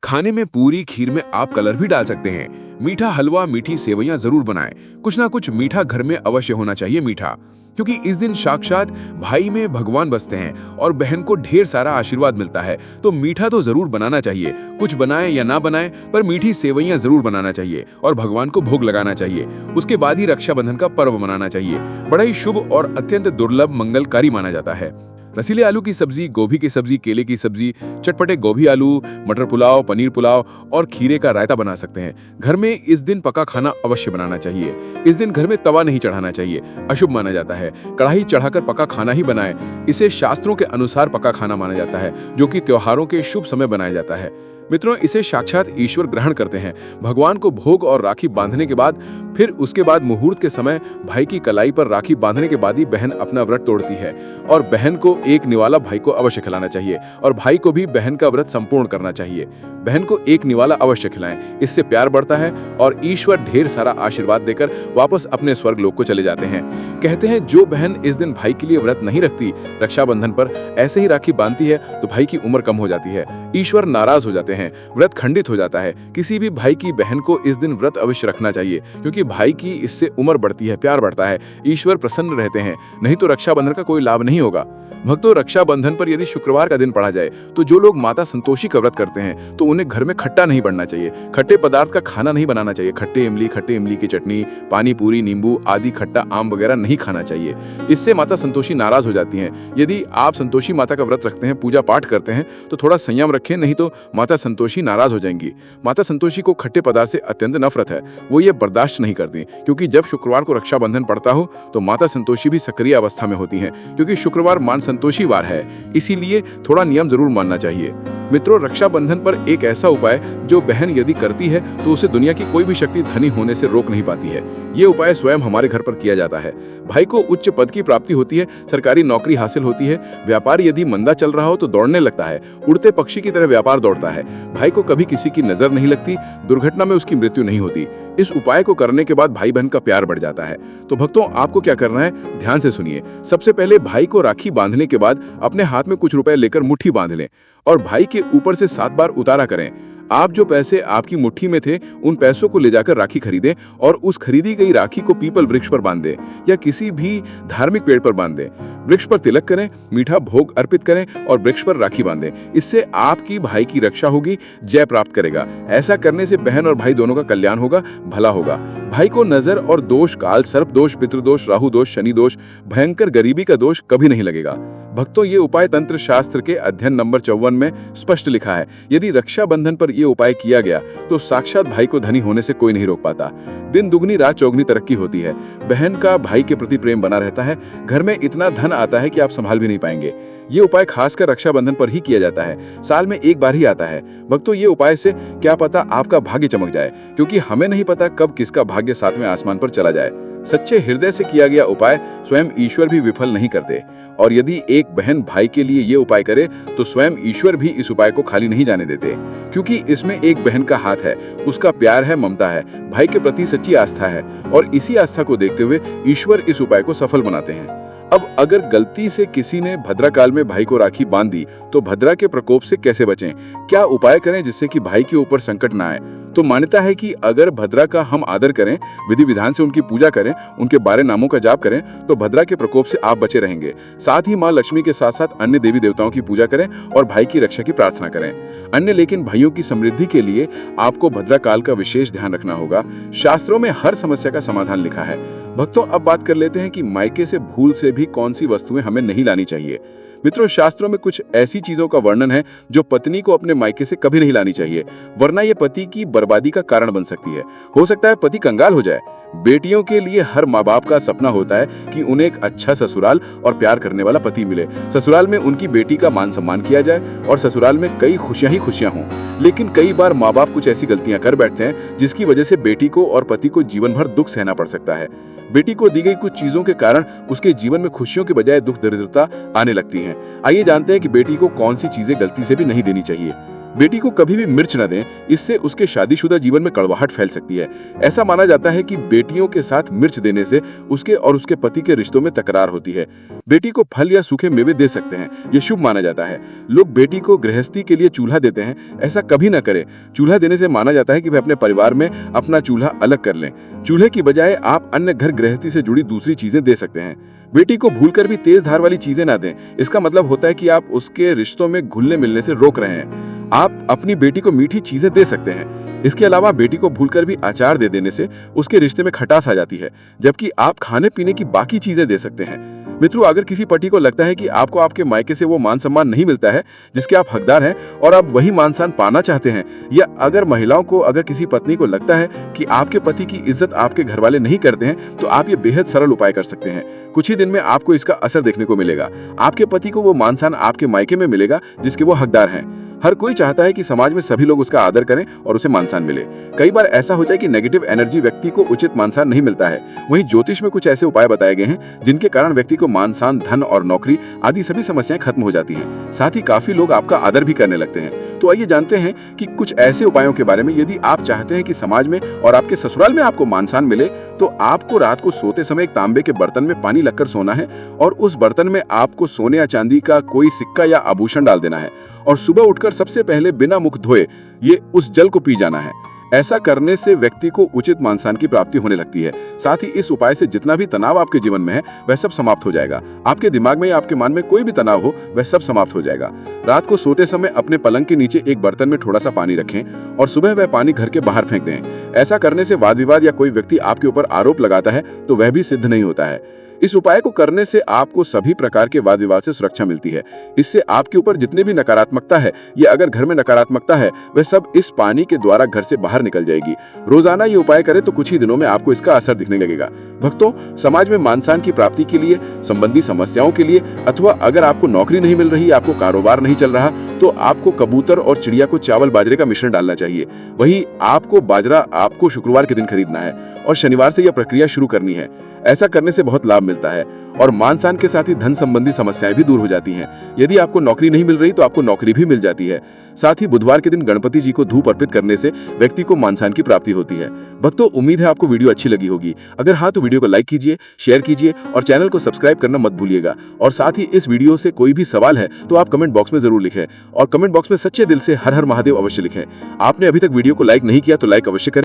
खाने में पूरी खीर में आप कलर भी डाल सकते हैं। मीठा हलवा, मीठी सेवइयां जरूर बनाएं। कुछ ना कुछ मीठा घर में अवश्य होना चाहिए मीठा, क्योंकि इस दिन साक्षात भाई में भगवान बसते हैं और बहन को ढेर सारा आशीर्वाद मिलता है। तो मीठा तो जरूर बनाना चाहिए। कुछ बनाएं या ना बनाएं, पर मीठी सेवइयां जरूर बनाना चाहिए और भगवान को भोग लगाना चाहिए। उसके बाद ही रक्षाबंधन का पर्व मनाना चाहिए। बड़ा ही शुभ और अत्यंत दुर्लभ मंगलकारी माना जाता है। रसीले आलू की सब्जी, गोभी की सब्जी, केले की सब्जी, चटपटे गोभी आलू, मटर पुलाव, पनीर पुलाव और खीरे का रायता बना सकते हैं। घर में इस दिन पका खाना अवश्य बनाना चाहिए। इस दिन घर में तवा नहीं चढ़ाना चाहिए, अशुभ माना जाता है। कढ़ाई चढ़ाकर पका खाना ही बनाएं। इसे शास्त्रों के अनुसार पका खाना माना जाता है, जो कि त्योहारों के शुभ समय बनाया जाता है। मित्रों, इसे साक्षात ईश्वर ग्रहण करते हैं। भगवान को भोग और राखी बांधने के बाद फिर उसके बाद मुहूर्त के समय भाई की कलाई पर राखी बांधने के बाद ही बहन अपना व्रत तोड़ती है और बहन को एक निवाला भाई को अवश्य खिलाना चाहिए और भाई को भी बहन का व्रत संपूर्ण करना चाहिए। बहन को एक निवाला अवश्य खिलाएं, इससे प्यार बढ़ता है और ईश्वर ढेर सारा आशीर्वाद देकर वापस अपने स्वर्ग लोक को चले जाते हैं। कहते हैं जो बहन इस दिन भाई के लिए व्रत नहीं रखती, रक्षाबंधन पर ऐसे ही राखी बांधती है तो भाई की उम्र कम हो जाती है, ईश्वर नाराज हो जाते हैं, व्रत खंडित हो जाता है। किसी भी भाई की बहन को इस दिन व्रत अवश्य रखना चाहिए, क्योंकि भाई की इससे उम्र बढ़ती है, प्यार बढ़ता है, ईश्वर प्रसन्न रहते हैं। नहीं तो रक्षाबंधन का कोई लाभ नहीं होगा। भक्तों, रक्षाबंधन पर यदि शुक्रवार का दिन पड़ा जाए तो जो लोग माता संतोषी का व्रत करते हैं तो उन्हें घर में खट्टा नहीं बनना चाहिए, खट्टे पदार्थ का खाना नहीं बनाना चाहिए। खट्टे इमली की चटनी, पानी पूरी, नींबू आदि खट्टा आम वगैरह नहीं खाना चाहिए। इससे माता संतोषी नाराज हो जाती हैं। यदि आप संतोषी माता का व्रत रखते हैं, पूजा पाठ करते हैं तो थोड़ा संयम रखें, नहीं तो माता संतोषी नाराज हो जाएंगी। माता संतोषी को खट्टे पदार्थ से अत्यंत नफरत है, वो ये बर्दाश्त नहीं करती, क्योंकि जब शुक्रवार को रक्षाबंधन पड़ता हो तो माता संतोषी भी सक्रिय अवस्था में होती हैं, क्योंकि शुक्रवार मान संतोषी वार है, इसीलिए थोड़ा नियम जरूर मानना चाहिए। मित्रों, रक्षाबंधन पर एक ऐसा उपाय जो बहन यदि करती है तो उसे दुनिया की कोई भी शक्ति धनी होने से रोक नहीं पाती है। ये उपाय स्वयं हमारे घर पर किया जाता है। भाई को उच्च पद की प्राप्ति होती है, सरकारी नौकरी हासिल होती है, व्यापार यदि मंदा चल रहा हो तो दौड़ने लगता है, उड़ते पक्षी की तरह व्यापार दौड़ता है। भाई को कभी किसी की नजर नहीं लगती, दुर्घटना में उसकी मृत्यु नहीं होती। इस उपाय को करने के बाद भाई बहन का प्यार बढ़ जाता है। तो भक्तों, आपको क्या करना है, ध्यान से सुनिए। सबसे पहले भाई को राखी बांधने के बाद अपने हाथ में कुछ रुपए लेकर मुट्ठी बांध लें और भाई के ऊपर से 7 बार उतारा करें। आप जो पैसे आपकी मुट्ठी में थे उन पैसों को ले जाकर राखी खरीदें और उस खरीदी गई राखी को पीपल वृक्ष पर बांध दें या किसी भी धार्मिक पेड़ पर बांध दें। वृक्ष पर तिलक करें, मीठा भोग अर्पित करें और वृक्ष पर राखी बांधें। इससे आपकी भाई की रक्षा होगी, जय प्राप्त करेगा। ऐसा करने से बहन और भाई दोनों का कल्याण होगा, भला होगा। भाई को नजर और दोष, काल सर्प दोष, पितृदोष, राहु दोष, शनि दोष, भयंकर गरीबी का दोष कभी नहीं लगेगा। भक्तों, ये उपाय तंत्र शास्त्र के अध्ययन नंबर 54 में स्पष्ट लिखा है। यदि रक्षाबंधन पर ये उपाय किया गया तो साक्षात भाई को धनी होने से कोई नहीं रोक पाता। दिन दुगनी रात चौगनी तरक्की होती है। बहन का भाई के प्रति प्रेम बना रहता है। घर में इतना धन आता है कि आप संभाल भी नहीं पाएंगे। ये उपाय खासकर रक्षाबंधन पर ही किया जाता है। साल में एक बार ही आता है। भक्तों, ये उपाय से क्या पता आपका भाग्य चमक जाए, क्योंकि हमें नहीं पता कब किसका भाग्य 7वें आसमान पर चला जाए। सच्चे हृदय से किया गया उपाय स्वयं ईश्वर भी विफल नहीं करते। और यदि एक बहन भाई के लिए ये उपाय करे तो स्वयं ईश्वर भी इस उपाय को खाली नहीं जाने देते, क्योंकि इसमें एक बहन का हाथ है, उसका प्यार है, ममता है, भाई के प्रति सच्ची आस्था है और इसी आस्था को देखते हुए ईश्वर इस उपाय को सफल बनाते हैं। अब अगर गलती से किसी ने भद्रा काल में भाई को राखी बांध दी तो भद्रा के प्रकोप से कैसे बचें, क्या उपाय करें जिससे कि भाई के ऊपर संकट ना आए। तो मान्यता है कि अगर भद्रा का हम आदर करें, विधि विधान से उनकी पूजा करें, उनके 12 नामों का जाप करें तो भद्रा के प्रकोप से आप बचे रहेंगे। साथ ही माँ लक्ष्मी के साथ साथ अन्य देवी देवताओं की पूजा करें और भाई की रक्षा की प्रार्थना करें। अन्य लेकिन भाइयों की समृद्धि के लिए आपको भद्रा काल का विशेष ध्यान रखना होगा। शास्त्रों में हर समस्या का समाधान लिखा है। भक्तों, अब बात कर लेते हैं कि मायके से भूल से भी कौन सी वस्तुएं हमें नहीं लानी चाहिए। मित्रों, शास्त्रों में कुछ ऐसी चीजों का वर्णन है जो पत्नी को अपने मायके से कभी नहीं लानी चाहिए, वरना यह पति की बर्बादी का कारण बन सकती है। हो सकता है पति कंगाल हो जाए। बेटियों के लिए हर माँ बाप का सपना होता है कि उन्हें एक अच्छा ससुराल और प्यार करने वाला पति मिले। ससुराल में उनकी बेटी का मान सम्मान किया जाए और ससुराल में कई खुशियां ही खुशियां हों। लेकिन कई बार माँ बाप कुछ ऐसी गलतियां कर बैठते हैं जिसकी वजह से बेटी को और पति को जीवन भर दुख सहना पड़ सकता है। बेटी को दी गई कुछ चीजों के कारण उसके जीवन में खुशियों के बजाय दुख दरिद्रता आने लगती है। आइए जानते हैं कि बेटी को कौन सी चीजें गलती से भी नहीं देनी चाहिए। बेटी को कभी भी मिर्च न दें, इससे उसके शादीशुदा जीवन में कड़वाहट फैल सकती है। ऐसा माना जाता है कि बेटियों के साथ मिर्च देने से उसके और उसके पति के रिश्तों में तकरार होती है। बेटी को फल या सूखे मेवे दे सकते हैं, ये शुभ माना जाता है। लोग बेटी को गृहस्थी के लिए चूल्हा देते हैं, ऐसा कभी न करें। चूल्हा देने से माना जाता है कि वे अपने परिवार में अपना चूल्हा अलग कर लें। चूल्हे की बजाय आप अन्य घर गृहस्थी से जुड़ी दूसरी चीजें दे सकते हैं। बेटी को भूलकर भी तेज धार वाली चीजें ना दें, इसका मतलब होता है कि आप उसके रिश्तों में घुलने मिलने से रोक रहे हैं। आप अपनी बेटी को मीठी चीजें दे सकते हैं। इसके अलावा बेटी को भूलकर भी अचार दे देने से उसके रिश्ते में खटास आ जाती है, जबकि आप खाने पीने की बाकी चीजें दे सकते हैं। मित्रों, अगर किसी पति को लगता है कि आपको आपके मायके से वो मान सम्मान नहीं मिलता है जिसके आप हकदार हैं और आप वही मान सम्मान पाना चाहते हैं, या अगर किसी पत्नी को लगता है कि आपके पति की इज्जत आपके घर वाले नहीं करते हैं, तो आप ये बेहद सरल उपाय कर सकते हैं। कुछ ही दिन में आपको इसका असर देखने को मिलेगा। आपके पति को वो मान सम्मान आपके मायके में मिलेगा जिसके वो हकदार हैं। हर कोई चाहता है कि समाज में सभी लोग उसका आदर करें और उसे मान सम्मान मिले। कई बार ऐसा होता है कि नेगेटिव एनर्जी व्यक्ति को उचित मान सम्मान नहीं मिलता है। वहीं ज्योतिष में कुछ ऐसे उपाय बताए गए हैं जिनके कारण व्यक्ति को मान सम्मान, धन और नौकरी आदि सभी समस्याएं खत्म हो जाती हैं। साथ ही काफी लोग आपका आदर भी करने लगते हैं। तो आइए जानते हैं कि कुछ ऐसे उपायों के बारे में। यदि आप चाहते हैं कि समाज में और आपके ससुराल में आपको मान सम्मान मिले, तो आपको रात को सोते समय एक तांबे के बर्तन में पानी लगकर सोना है और उस बर्तन में आपको सोने या चांदी का कोई सिक्का या आभूषण डाल देना है और सुबह उठकर सबसे पहले बिना मुख धोए ये उस जल को पी जाना है। ऐसा करने से व्यक्ति को उचित मान सम्मान की प्राप्ति होने लगती है। साथ ही इस उपाय से जितना भी तनाव आपके जीवन में है वह सब समाप्त हो जाएगा। आपके दिमाग में या आपके मन में कोई भी तनाव हो वह सब समाप्त हो जाएगा। रात को सोते समय अपने पलंग के नीचे एक बर्तन में थोड़ा सा पानी रखें और सुबह वह पानी घर के बाहर फेंक दें। ऐसा करने से वाद विवाद या कोई व्यक्ति आपके ऊपर आरोप लगाता है तो वह भी सिद्ध नहीं होता है। इस उपाय को करने से आपको सभी प्रकार के वाद विवाद से सुरक्षा मिलती है। इससे आपके ऊपर जितने भी नकारात्मकता है या अगर घर में नकारात्मकता है वह सब इस पानी के द्वारा घर से बाहर निकल जाएगी। रोजाना ये उपाय करें तो कुछ ही दिनों में आपको इसका असर दिखने लगेगा। भक्तों, समाज में मान सम्मान की प्राप्ति के लिए, संबंधी समस्याओं के लिए, अथवा अगर आपको नौकरी नहीं मिल रही, आपको कारोबार नहीं चल रहा, तो आपको कबूतर और चिड़िया को चावल बाजरे का मिश्रण डालना चाहिए। वही आपको बाजरा आपको शुक्रवार के दिन खरीदना है और शनिवार से यह प्रक्रिया शुरू करनी है। ऐसा करने से बहुत लाभ मिलता है और मान सम्मान के साथ ही धन संबंधी समस्याएं भी दूर हो जाती हैं। यदि आपको नौकरी नहीं मिल रही तो आपको नौकरी भी मिल जाती है। साथ ही बुधवार के दिन गणपति जी को धूप अर्पित करने से व्यक्ति को मान सम्मान की प्राप्ति होती है। भक्तों, उम्मीद है आपको वीडियो अच्छी लगी होगी। अगर हाँ तो वीडियो को लाइक कीजिए, शेयर कीजिए और चैनल को सब्सक्राइब करना मत भूलिएगा। और साथ ही इस वीडियो से कोई भी सवाल है तो आप कमेंट बॉक्स में जरूर लिखें और कमेंट बॉक्स में सच्चे दिल से हर हर महादेव अवश्य लिखें। आपने अभी तक वीडियो को लाइक नहीं किया तो लाइक अवश्य करें।